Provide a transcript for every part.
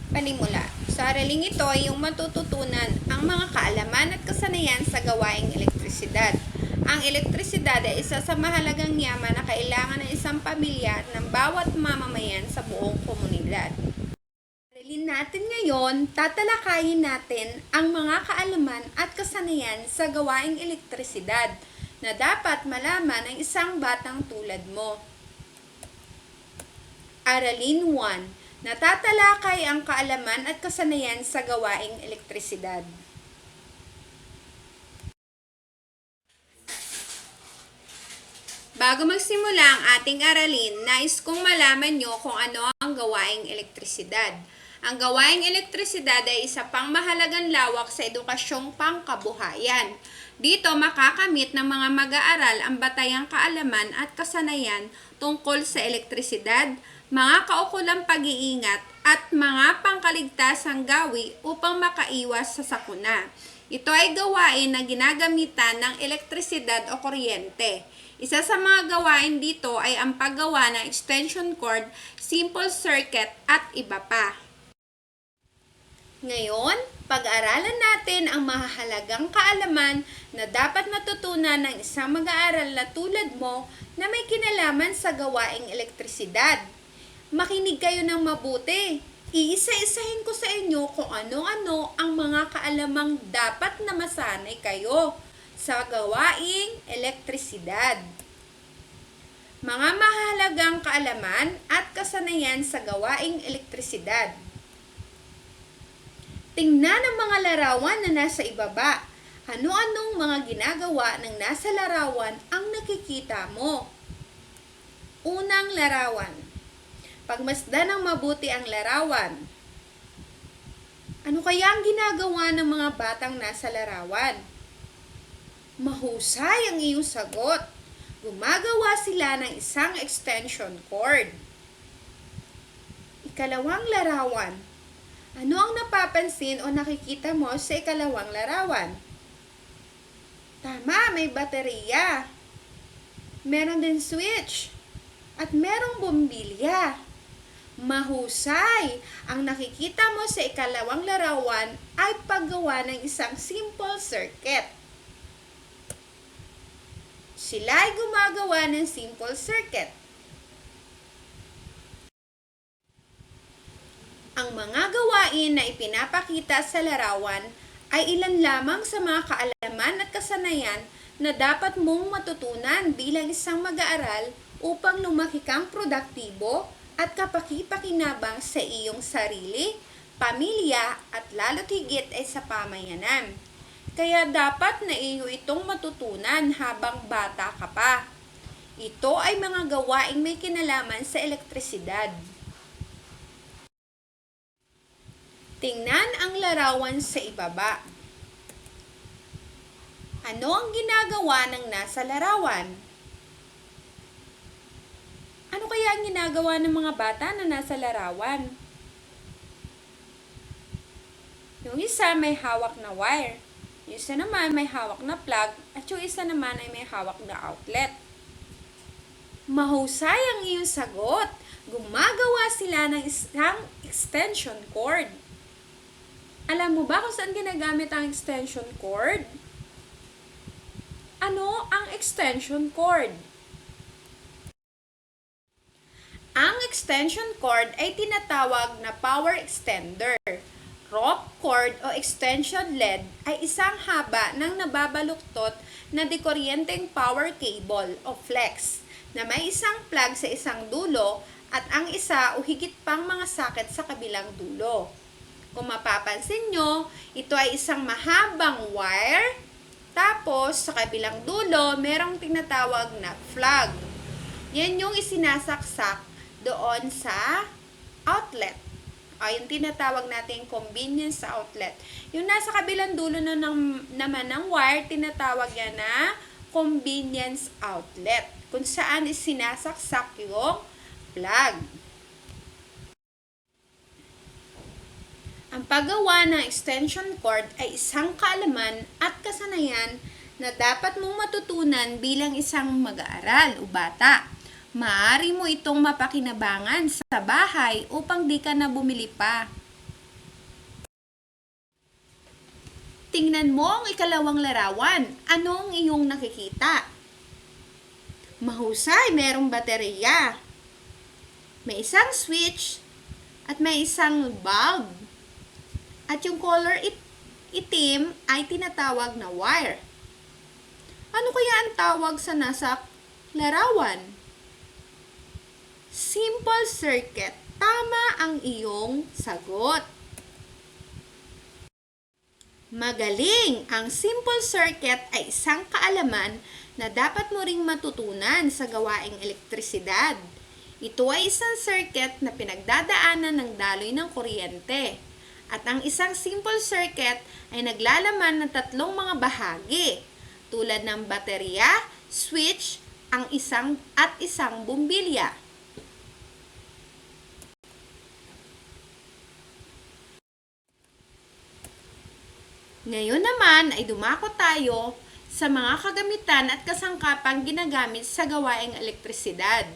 Panimula. Sa araling ito ay iyong matututunan ang mga kaalaman at kasanayan sa gawaing elektrisidad. Ang elektrisidad ay isa sa mahalagang yaman na kailangan ng isang pamilya at ng bawat mamamayan sa buong komunidad. Aralin natin ngayon, tatalakayin natin ang mga kaalaman at kasanayan sa gawaing elektrisidad na dapat malaman ng isang batang tulad mo. Aralin 1. Natatalakay ang kaalaman at kasanayan sa gawaing elektrisidad. Bago magsimula ang ating aralin, nais kong malaman nyo kung ano ang gawaing elektrisidad. Ang gawaing elektrisidad ay isa pang mahalagang lawak sa edukasyong pangkabuhayan. Dito makakamit ng mga mag-aaral ang batayang kaalaman at kasanayan tungkol sa elektrisidad, mga kaukulang pag-iingat at mga pangkaligtasang gawi upang makaiwas sa sakuna. Ito ay gawain na ginagamitan ng elektrisidad o kuryente. Isa sa mga gawain dito ay ang paggawa ng extension cord, simple circuit at iba pa. Ngayon, pag-aralan natin ang mahalagang kaalaman na dapat matutunan ng isang mag-aaral na tulad mo na may kinalaman sa gawaing elektrisidad. Makinig kayo ng mabuti. Iisa-isahin ko sa inyo kung ano-ano ang mga kaalamang dapat na masanay kayo sa gawaing elektrisidad. Mga mahalagang kaalaman at kasanayan sa gawaing elektrisidad. Tingnan ang mga larawan na nasa ibaba. Ano-anong mga ginagawa ng nasa larawan ang nakikita mo? Unang larawan. Pagmasdan ng mabuti ang larawan. Ano kaya ang ginagawa ng mga batang nasa larawan? Mahusay ang iyong sagot. Gumagawa sila ng isang extension cord. Ikalawang larawan. Ano ang napapansin o nakikita mo sa ikalawang larawan? Tama, may baterya. Meron din switch. At merong bombilya. Mahusay! Ang nakikita mo sa ikalawang larawan ay paggawa ng isang simple circuit. Sila ay gumagawa ng simple circuit. Ang mga gawain na ipinapakita sa larawan ay ilan lamang sa mga kaalaman at kasanayan na dapat mong matutunan bilang isang mag-aaral upang lumaki kang produktibo at kapaki-pakinabang sa iyong sarili, pamilya at lalo't higit ay sa pamayanan. Kaya dapat na iyo itong matutunan habang bata ka pa. Ito ay mga gawaing may kinalaman sa elektrisidad. Tingnan ang larawan sa ibaba. Ano ang ginagawa ng nasa larawan? Ano kaya ang ginagawa ng mga bata na nasa larawan? Yung isa may hawak na wire. Yung isa naman may hawak na plug. At yung isa naman ay may hawak na outlet. Mahusay ang iyong sagot. Gumagawa sila ng isang extension cord. Alam mo ba kung saan ginagamit ang extension cord? Ano ang extension cord? Ang extension cord ay tinatawag na power extender. Rope cord o extension lead ay isang haba ng nababaluktot na dekuryenteng power cable o flex na may isang plug sa isang dulo at ang isa o higit pang mga socket sa kabilang dulo. Kung mapapansin nyo, ito ay isang mahabang wire, tapos sa kabilang dulo, merong tinatawag na plug. Yan yung isinasaksak doon sa outlet. O yung tinatawag natin convenience outlet. Yung nasa kabilang dulo naman ng wire, tinatawag yan na convenience outlet. Kung saan isinasaksak yung plug. Ang paggawa ng extension cord ay isang kaalaman at kasanayan na dapat mong matutunan bilang isang mag-aaral o bata. Maaari mo itong mapakinabangan sa bahay upang di ka na bumili pa. tingnan mo ang ikalawang larawan. Anong iyong nakikita? Mahusay, merong baterya. May isang switch at may isang bulb. At yung color itim ay tinatawag na wire. Ano kaya ang tawag sa nasa larawan? Simple circuit. Tama ang iyong sagot. Magaling! Ang simple circuit ay isang kaalaman na dapat mo ring matutunan sa gawaing elektrisidad. Ito ay isang circuit na pinagdadaanan ng daloy ng kuryente. At ang isang simple circuit ay naglalaman ng tatlong mga bahagi, tulad ng baterya, switch, isang bumbilya. Ngayon naman ay dumako tayo sa mga kagamitan at kasangkapang ginagamit sa gawaing elektrisidad.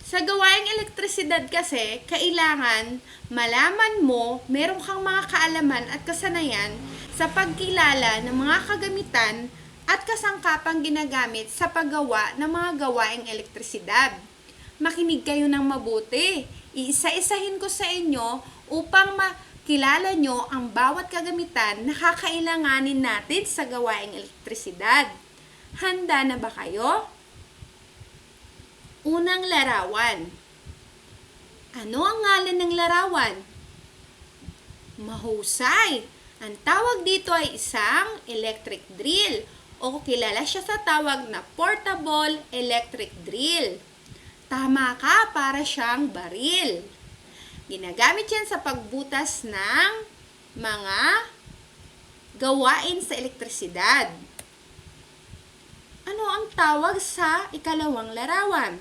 Sa gawaing elektrisidad kasi, kailangan malaman mo, meron kang mga kaalaman at kasanayan sa pagkilala ng mga kagamitan at kasangkapang ginagamit sa paggawa ng mga gawaing elektrisidad. Makinig kayo ng mabuti. Iisa-isahin ko sa inyo upang makilala nyo ang bawat kagamitan na kakailanganin natin sa gawaing elektrisidad. Handa na ba kayo? Unang larawan. Ano ang ngalan ng larawan? Mahusay. Ang tawag dito ay isang electric drill o kilala siya sa tawag na portable electric drill. Tama ka, para siyang baril. Ginagamit yan sa pagbutas ng mga gawain sa elektrisidad. Ano ang tawag sa ikalawang larawan?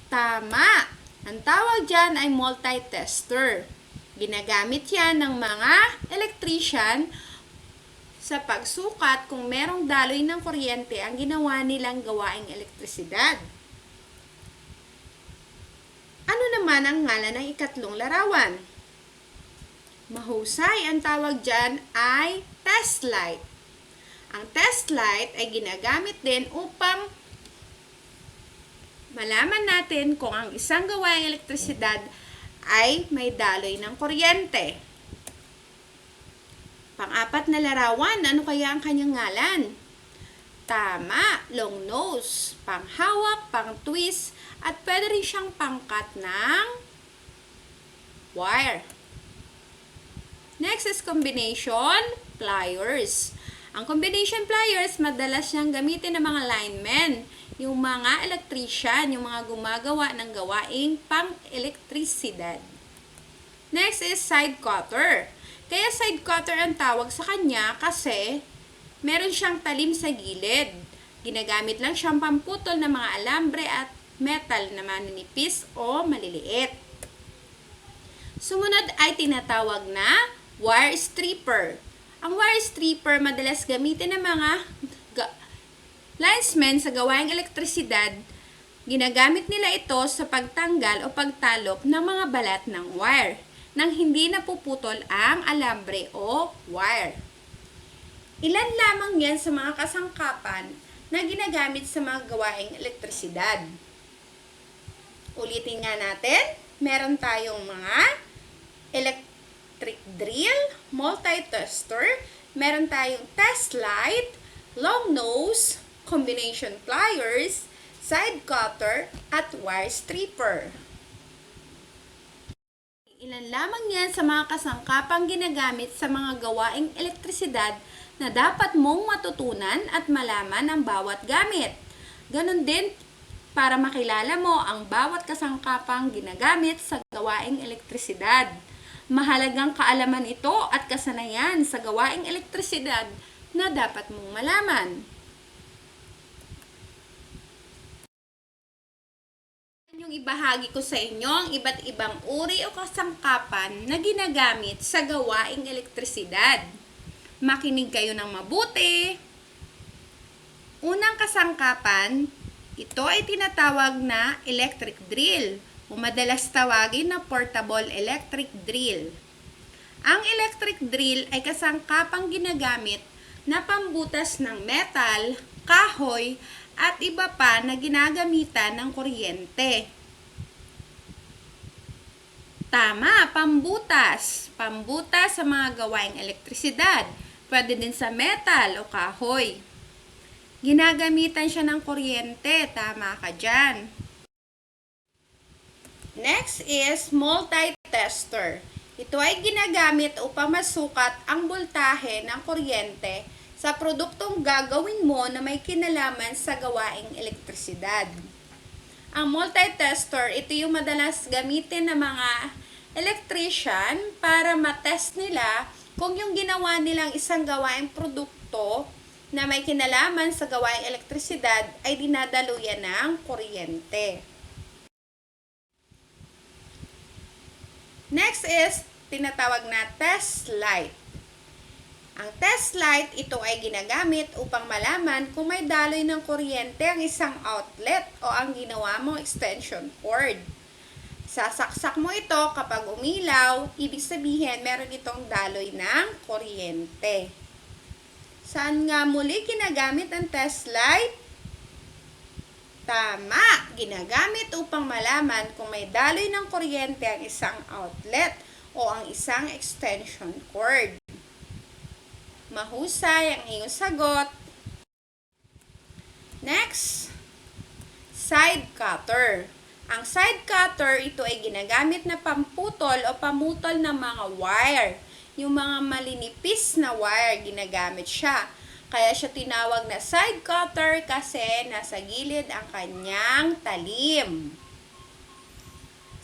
Tama! Ang tawag dyan ay multitester. Ginagamit yan ng mga electrician sa pagsukat kung merong daloy ng kuryente ang ginawa nilang gawaing elektrisidad. Ano naman ang ngalan ng ikatlong larawan? Mahusay, ang tawag dyan ay test light. Ang test light ay ginagamit din upang malaman natin kung ang isang gawaing elektrisidad ay may daloy ng kuryente. Pang-apat na larawan, ano kaya ang kanyang ngalan? Tama, long nose, panghawak, pang-twist, at pwede rin siyang pangkat ng wire. Next is combination pliers. Ang combination pliers, madalas siyang gamitin ng mga linemen, yung mga electrician, yung mga gumagawa ng gawaing pang-elektrisidad. Next is side cutter. Kaya side cutter ang tawag sa kanya kasi meron siyang talim sa gilid. Ginagamit lang siyang pamputol ng mga alambre at metal na maninipis o maliliit. Sumunod ay tinatawag na wire stripper. Ang wire stripper madalas gamitin ng mga linesmen sa gawaing elektrisidad. Ginagamit nila ito sa pagtanggal o pagtalok ng mga balat ng wire nang hindi napuputol ang alambre o wire. Ilan lamang yan sa mga kasangkapan na ginagamit sa mga gawaing elektrisidad. Ulitin nga natin, meron tayong mga electric drill, multitester, meron tayong test light, long nose, combination pliers, side cutter, at wire stripper. Ilan lamang yan sa mga kasangkapang ginagamit sa mga gawaing elektrisidad na dapat mong matutunan at malaman ang bawat gamit. Ganon din para makilala mo ang bawat kasangkapang ginagamit sa gawaing elektrisidad. Mahalagang kaalaman ito at kasanayan sa gawaing elektrisidad na dapat mong malaman. Yung ibahagi ko sa inyo ang iba't ibang uri o kasangkapan na ginagamit sa gawaing elektrisidad. Makinig kayo ng mabuti. Unang kasangkapan, ito ay tinatawag na electric drill o madalas tawagin na portable electric drill. Ang electric drill ay kasangkapang ginagamit na pambutas ng metal, kahoy, at iba pa na ginagamitan ng kuryente. Tama, pambutas. Pambutas sa mga gawaing elektrisidad. Pwede din sa metal o kahoy. Ginagamitan siya ng kuryente. Tama ka dyan. Next is multi-tester. Ito ay ginagamit upang masukat ang boltahe ng kuryente sa produktong gagawin mo na may kinalaman sa gawaing elektrisidad. Ang multi-tester, ito yung madalas gamitin ng mga electrician para matest nila kung yung ginawa nilang isang gawaing produkto na may kinalaman sa gawaing elektrisidad ay dinadaluyan ng kuryente. Next is tinatawag na test light. Ang test light, ito ay ginagamit upang malaman kung may daloy ng kuryente ang isang outlet o ang ginawa mong extension cord. Sasaksak mo ito kapag umilaw, ibig sabihin meron itong daloy ng kuryente. Saan nga muli ginagamit ang test light? Tama! Ginagamit upang malaman kung may daloy ng kuryente ang isang outlet o ang isang extension cord. Mahusay ang iyong sagot. Next, side cutter. Ang side cutter, ito ay ginagamit na pamputol o pamutol ng mga wire. Yung mga malinipis na wire, ginagamit siya. Kaya siya tinawag na side cutter kasi nasa gilid ang kanyang talim.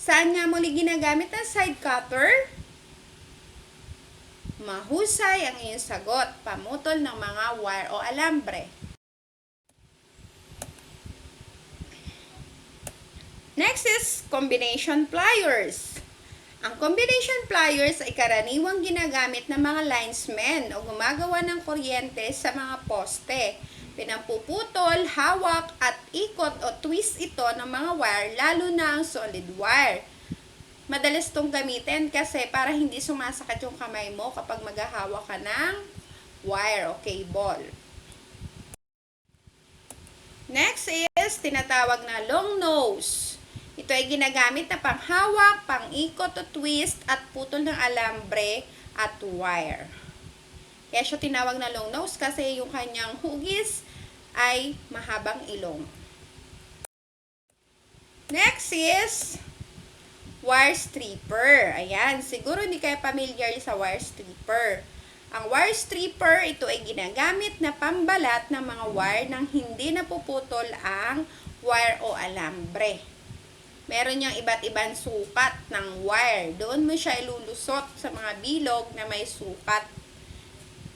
Saan nga muli ginagamit ang side cutter? Mahusay ang iyong sagot, pamutol ng mga wire o alambre. Next is combination pliers. Ang combination pliers ay karaniwang ginagamit ng mga linesmen o gumagawa ng kuryente sa mga poste. Pinampuputol, hawak at ikot o twist ito ng mga wire, lalo na ang solid wire. Madalas itong gamitin kasi para hindi sumasakit yung kamay mo kapag maghahawak ka ng wire o cable. Next is tinatawag na long nose. Ito ay ginagamit na panghawak, pang-ikot o twist at putol ng alambre at wire. Kaya siya tinawag na long nose kasi yung kanyang hugis ay mahabang ilong. Next is wire stripper. Ayan, siguro hindi kayo familiar sa wire stripper. Ang wire stripper, ito ay ginagamit na pambalat ng mga wire nang hindi napuputol ang wire o alambre. Meron niyang iba't ibang sukat ng wire. Doon mo siya ilulusot sa mga bilog na may sukat.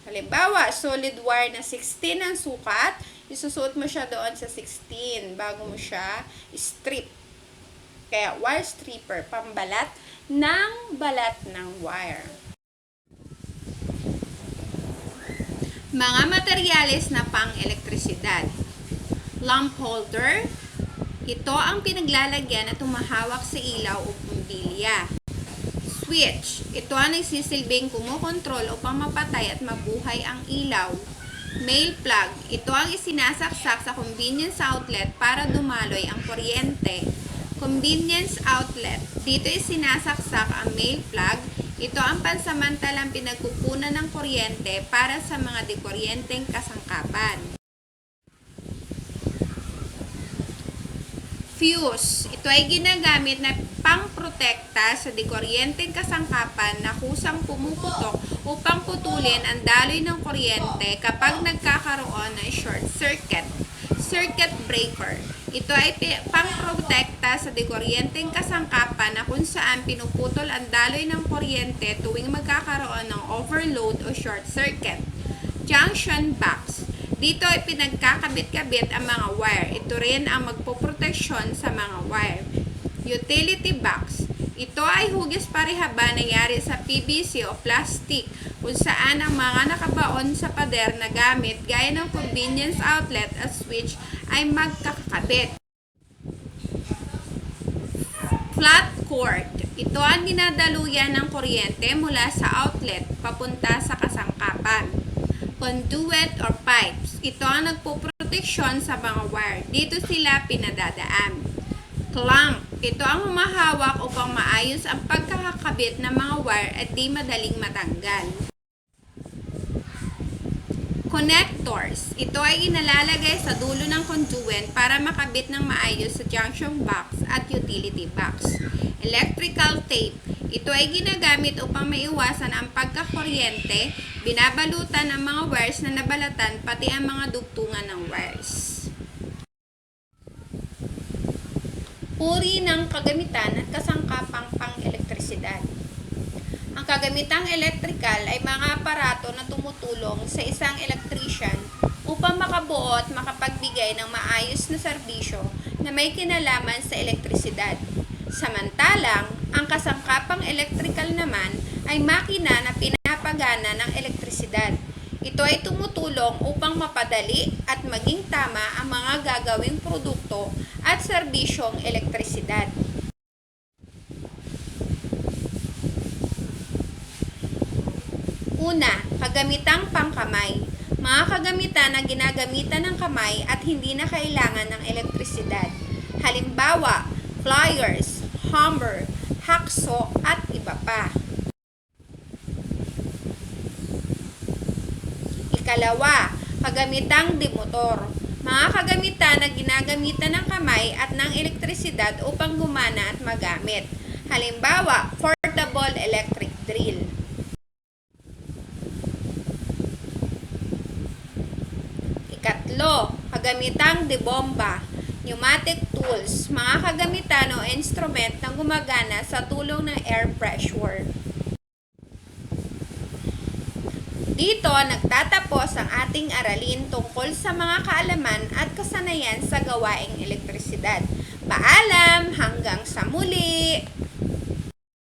Halimbawa, solid wire na 16 ang sukat, isusuot mo siya doon sa 16 bago mo siya strip. Kaya wire stripper, pambalat ng balat ng wire. Mga materyales na pang-elektrisidad. Lamp holder. Ito ang pinaglalagyan at tumahawak sa ilaw o bumbilya. Switch. Ito ang nagsisilbing kumokontrol upang mapatay at mabuhay ang ilaw. Male plug. Ito ang isinasaksak sa convenience outlet para dumaloy ang kuryente. Convenience outlet. Dito isinasaksak ang male plug. Ito ang pansamantalang pinagkukunan ng kuryente para sa mga dekuryenteng kasangkapan. Fuse. Ito ay ginagamit na pangprotekta sa dekuryenteng kasangkapan na kusang pumuputok upang putulin ang daloy ng kuryente kapag nagkakaroon ng short circuit. Circuit breaker. Ito ay pangprotekta sa dekuryenteng kasangkapan na kung saan pinuputol ang daloy ng kuryente tuwing magkakaroon ng overload o short circuit. Junction box. Dito ay pinagkakabit-kabit ang mga wire. Ito rin ang magpoproteksyon sa mga wire. Utility box. Ito ay hugis parehaba nangyari sa PVC o plastic kung saan ang mga nakabaon sa pader na gamit gaya ng convenience outlet at switch ay magkakabit. Flat cord. Ito ang dinadaluyan ng kuryente mula sa outlet papunta sa kasangkapan. Conduit or pipes. Ito ang nagpoproteksyon sa mga wire. Dito sila pinadadaan. Clamp. Ito ang humahawak upang maayos ang pagkakakabit ng mga wire at di madaling matanggal. Connectors. Ito ay inalalagay sa dulo ng conduit para makabit ng maayos sa junction box at utility box. Electrical tape. Ito ay ginagamit upang maiwasan ang pagkakuryente, binabalutan ang mga wires na nabalatan pati ang mga dugtungan ng wires. Uri ng kagamitan at kasangkapang pang-elektrisidad. Ang kagamitang elektrikal ay mga aparato na tumutulong sa isang electrician upang makabuo at makapagbigay ng maayos na serbisyo na may kinalaman sa elektrisidad. Samantalang, ang kasangkapang elektrikal naman ay makina na pinapagana ng elektrisidad. Ito ay tumutulong upang mapadali at maging tama ang mga gagawing produkto at serbisyong elektrisidad. Una, kagamitang pangkamay. Mga kagamitan na ginagamitan ng kamay at hindi na kailangan ng elektrisidad. Halimbawa, pliers, hammer, hacksaw at iba pa. Ikalawa, kagamitang demotor. Mga kagamitan na ginagamitan ng kamay at ng elektrisidad upang gumana at magamit. Halimbawa, portable electric drill. Ikatlo, kagamitang debomba. Pneumatic tools, mga kagamitan o instrument na gumagana sa tulong ng air pressure. Dito nagtatapos ang ating aralin tungkol sa mga kaalaman at kasanayan sa gawaing elektrisidad. Paalam! Hanggang sa muli!